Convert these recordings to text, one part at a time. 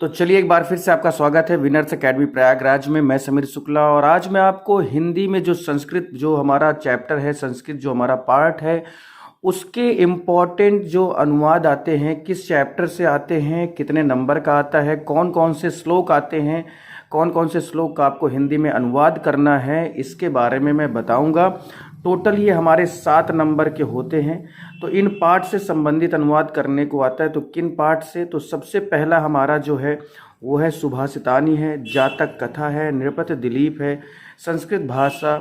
तो चलिए एक बार फिर से आपका स्वागत है विनर्स एकेडमी प्रयागराज में। मैं समीर शुक्ला और आज मैं आपको हिंदी में जो संस्कृत जो हमारा चैप्टर है, संस्कृत जो हमारा पार्ट है, उसके इम्पॉर्टेंट जो अनुवाद आते हैं, किस चैप्टर से आते हैं, कितने नंबर का आता है, कौन कौन से श्लोक आते हैं, कौन कौन से श्लोक का आपको हिंदी में अनुवाद करना है, इसके बारे में मैं बताऊंगा। टोटल ये हमारे 7 नंबर के होते हैं। तो इन पाठ से संबंधित अनुवाद करने को आता है। तो किन पाठ से? तो सबसे पहला हमारा जो है वो है सुभाषितानी है, जातक कथा है, नृपत दिलीप है, संस्कृत भाषा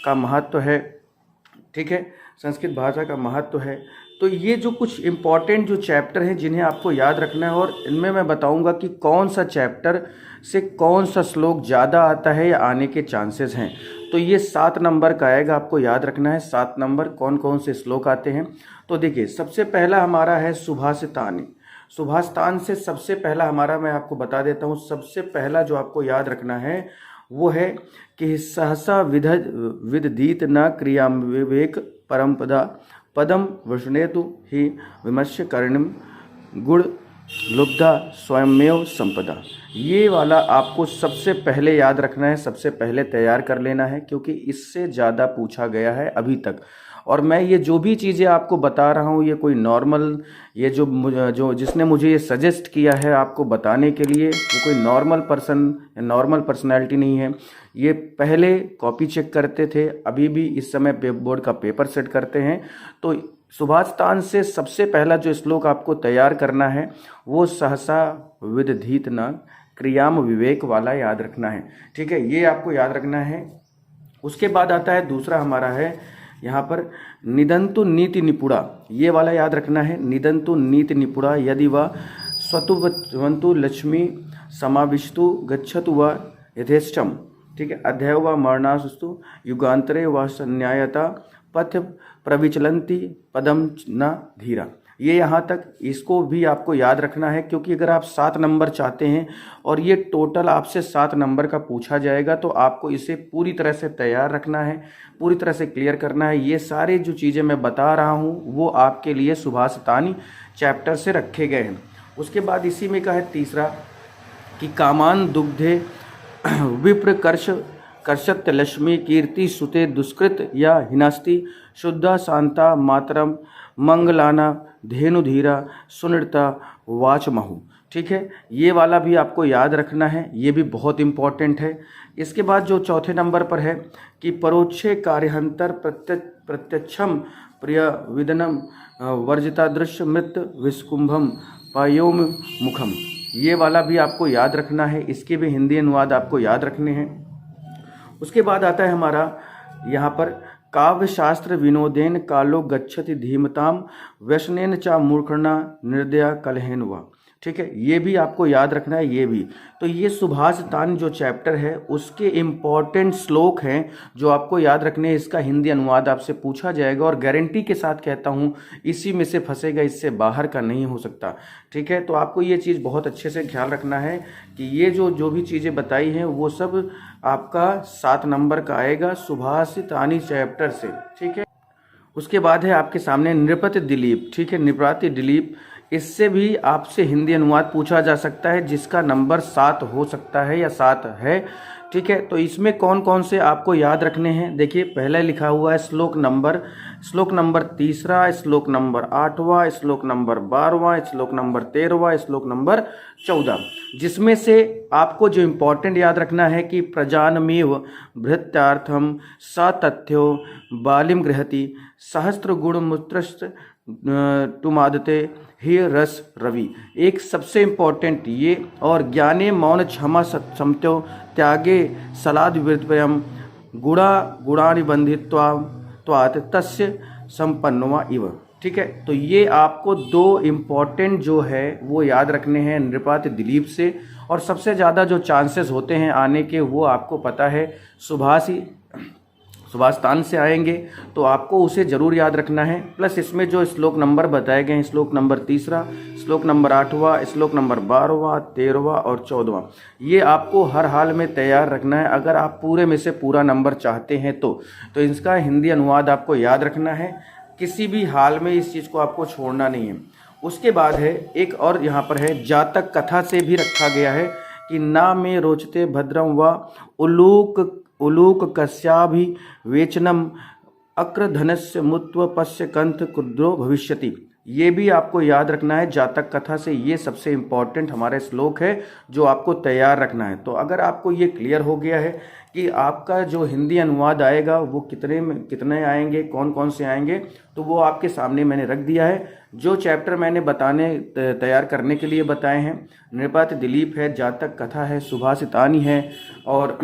का महत्व है। ठीक है, संस्कृत भाषा का महत्व है। तो ये जो कुछ इम्पॉर्टेंट जो चैप्टर हैं जिन्हें आपको याद रखना है, और इनमें मैं बताऊंगा कि कौन सा चैप्टर से कौन सा श्लोक ज़्यादा आता है या आने के चांसेस हैं। तो ये 7 नंबर का आएगा, आपको याद रखना है 7 नंबर कौन कौन से श्लोक आते हैं। तो देखिए, सबसे पहला हमारा है सुभाषितानी। सुभाषितान से सबसे पहला हमारा मैं आपको बता देता हूँ। सबसे पहला जो आपको याद रखना है वो है कि सहसा विदधीत न क्रिया विवेक परमपदा पदम वृषणेतु ही विमर्श कर्णिम गुण लुब्धा स्वयमेव संपदा। ये वाला आपको सबसे पहले याद रखना है, सबसे पहले तैयार कर लेना है, क्योंकि इससे ज़्यादा पूछा गया है अभी तक। और मैं ये जो भी चीज़ें आपको बता रहा हूँ, ये कोई नॉर्मल, ये जो जिसने मुझे ये सजेस्ट किया है आपको बताने के लिए, वो कोई नॉर्मल पर्सन या नॉर्मल पर्सनैलिटी नहीं है। ये पहले कॉपी चेक करते थे, अभी भी इस समय बोर्ड का पेपर सेट करते हैं। तो सुभाषितान से सबसे पहला जो श्लोक आपको तैयार करना है वो सहसा विदधीत न क्रियाम विवेक वाला याद रखना है। ठीक है, ये आपको याद रखना है। उसके बाद आता है दूसरा हमारा है यहाँ पर निदंतु नीति निपुड़ा। ये वाला याद रखना है, निदंतु नीति निपुड़ा यदि व स्वतुवंतु लक्ष्मी समाविष्टु गच्छतु व यथेष्टम। ठीक है, अध्याय व मरणास्तु युगांतरे व संन्यायता पथ प्रविचलंती पदम न धीरा। ये यहाँ तक, इसको भी आपको याद रखना है, क्योंकि अगर आप 7 नंबर चाहते हैं और ये टोटल आपसे 7 नंबर का पूछा जाएगा, तो आपको इसे पूरी तरह से तैयार रखना है, पूरी तरह से क्लियर करना है। ये सारे जो चीज़ें मैं बता रहा हूँ वो आपके लिए सुभाषितानी चैप्टर से रखे गए हैं। उसके बाद इसी में का है तीसरा कि कामान दुग्धे विप्र कर्षत्य लक्ष्मी कीर्ति सुते दुष्कृत या हिनास्ति शुद्धा शांता मातरम मंगलाना धेनुधीरा सुनृता वाचमहु। ठीक है, ये वाला भी आपको याद रखना है, ये भी बहुत इम्पॉर्टेंट है। इसके बाद जो चौथे नंबर पर है कि परोक्षे कार्यहंतर प्रत्यक्षम प्रिय विदनम वर्जिता दृश्य मृत विस्कुंभम पायोम मुखम। ये वाला भी आपको याद रखना है, इसके भी हिंदी अनुवाद आपको याद रखने हैं। उसके बाद आता है हमारा यहाँ पर काव्य शास्त्र विनोदेन कालो गच्छति धीमताम व्यसनेन चा मूर्खना निर्दया कलहेन वा। ठीक है, ये भी आपको याद रखना है, ये भी। तो ये सुभाषितानी जो चैप्टर है उसके इम्पॉर्टेंट श्लोक हैं जो आपको याद रखने हैं। इसका हिंदी अनुवाद आपसे पूछा जाएगा और गारंटी के साथ कहता हूँ इसी में से फंसेगा, इससे बाहर का नहीं हो सकता। ठीक है, तो आपको ये चीज़ बहुत अच्छे से ख्याल रखना है कि ये जो भी चीज़ें बताई हैं वो सब आपका 7 नंबर का आएगा सुभाषितानी चैप्टर से। ठीक है, उसके बाद है आपके सामने नृपत दिलीप। ठीक है, नृपति दिलीप, इससे भी आपसे हिंदी अनुवाद पूछा जा सकता है, जिसका नंबर 7 हो सकता है या 7 है। ठीक है, तो इसमें कौन कौन से आपको याद रखने हैं? देखिए, पहले लिखा हुआ है श्लोक नंबर 3, श्लोक नंबर 8वां, श्लोक नंबर 12वां, श्लोक नंबर 13वां, श्लोक नंबर 14, जिसमें से आपको जो इम्पोर्टेंट याद रखना है कि प्रजानमेव भृत्यार्थम सतथ्यो बालिम गृहति सहस्त्र गुण मूत्रस्त तुमादते ही रस रवि। एक सबसे इम्पोर्टेंट ये, और ज्ञाने मौन क्षमा समत्यो त्यागे सलाद विवृतम गुणानिबंधित्वात् तस्य संपन्नवा इव। ठीक है, तो ये आपको 2 इम्पॉर्टेंट जो है वो याद रखने हैं नृपति दिलीप से। और सबसे ज़्यादा जो चांसेस होते हैं आने के वो आपको पता है सुभाषितान से आएंगे, तो आपको उसे जरूर याद रखना है। प्लस इसमें जो श्लोक नंबर बताए गए हैं, श्लोक नंबर 3, श्लोक नंबर 8वां, श्लोक नंबर 12वां, 13वां और 14वां, ये आपको हर हाल में तैयार रखना है। अगर आप पूरे में से पूरा नंबर चाहते हैं तो इसका हिंदी अनुवाद आपको याद रखना है, किसी भी हाल में इस चीज़ को आपको छोड़ना नहीं है। उसके बाद है एक और यहाँ पर है, जातक कथा से भी रखा गया है कि ना में रोचते भद्रम व उलूक उलूक कस्याभि वेचनम अक्रधनस्य मुत्व पश्य कंथ कुद्रो भविष्यति। ये भी आपको याद रखना है जातक कथा से, ये सबसे इम्पॉर्टेंट हमारे श्लोक है जो आपको तैयार रखना है। तो अगर आपको ये क्लियर हो गया है कि आपका जो हिंदी अनुवाद आएगा वो कितने आएंगे, कौन कौन से आएंगे, तो वो आपके सामने मैंने रख दिया है। जो चैप्टर मैंने तैयार करने के लिए बताए हैं, नृपत दिलीप है, जातक कथा है, सुभाषितानी है, और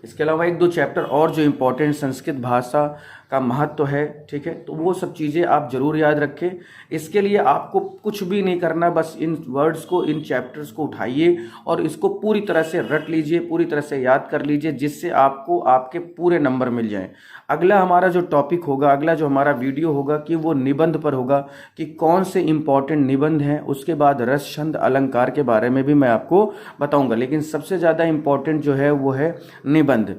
इसके अलावा एक दो चैप्टर और जो इम्पोर्टेंट संस्कृत भाषा का महत्व है, ठीक है। तो वो सब चीज़ें आप जरूर याद रखें। इसके लिए आपको कुछ भी नहीं करना, बस इन वर्ड्स को, इन चैप्टर्स को उठाइए और इसको पूरी तरह से रट लीजिए, पूरी तरह से याद कर लीजिए, जिससे आपको आपके पूरे नंबर मिल जाएं। अगला हमारा जो टॉपिक होगा, अगला जो हमारा वीडियो होगा कि वो निबंध पर होगा कि कौन से इम्पॉर्टेंट निबंध हैं। उसके बाद रस छंद अलंकार के बारे में भी मैं आपको बताऊंगा, लेकिन सबसे ज़्यादा इम्पॉर्टेंट जो है वो है निबंध।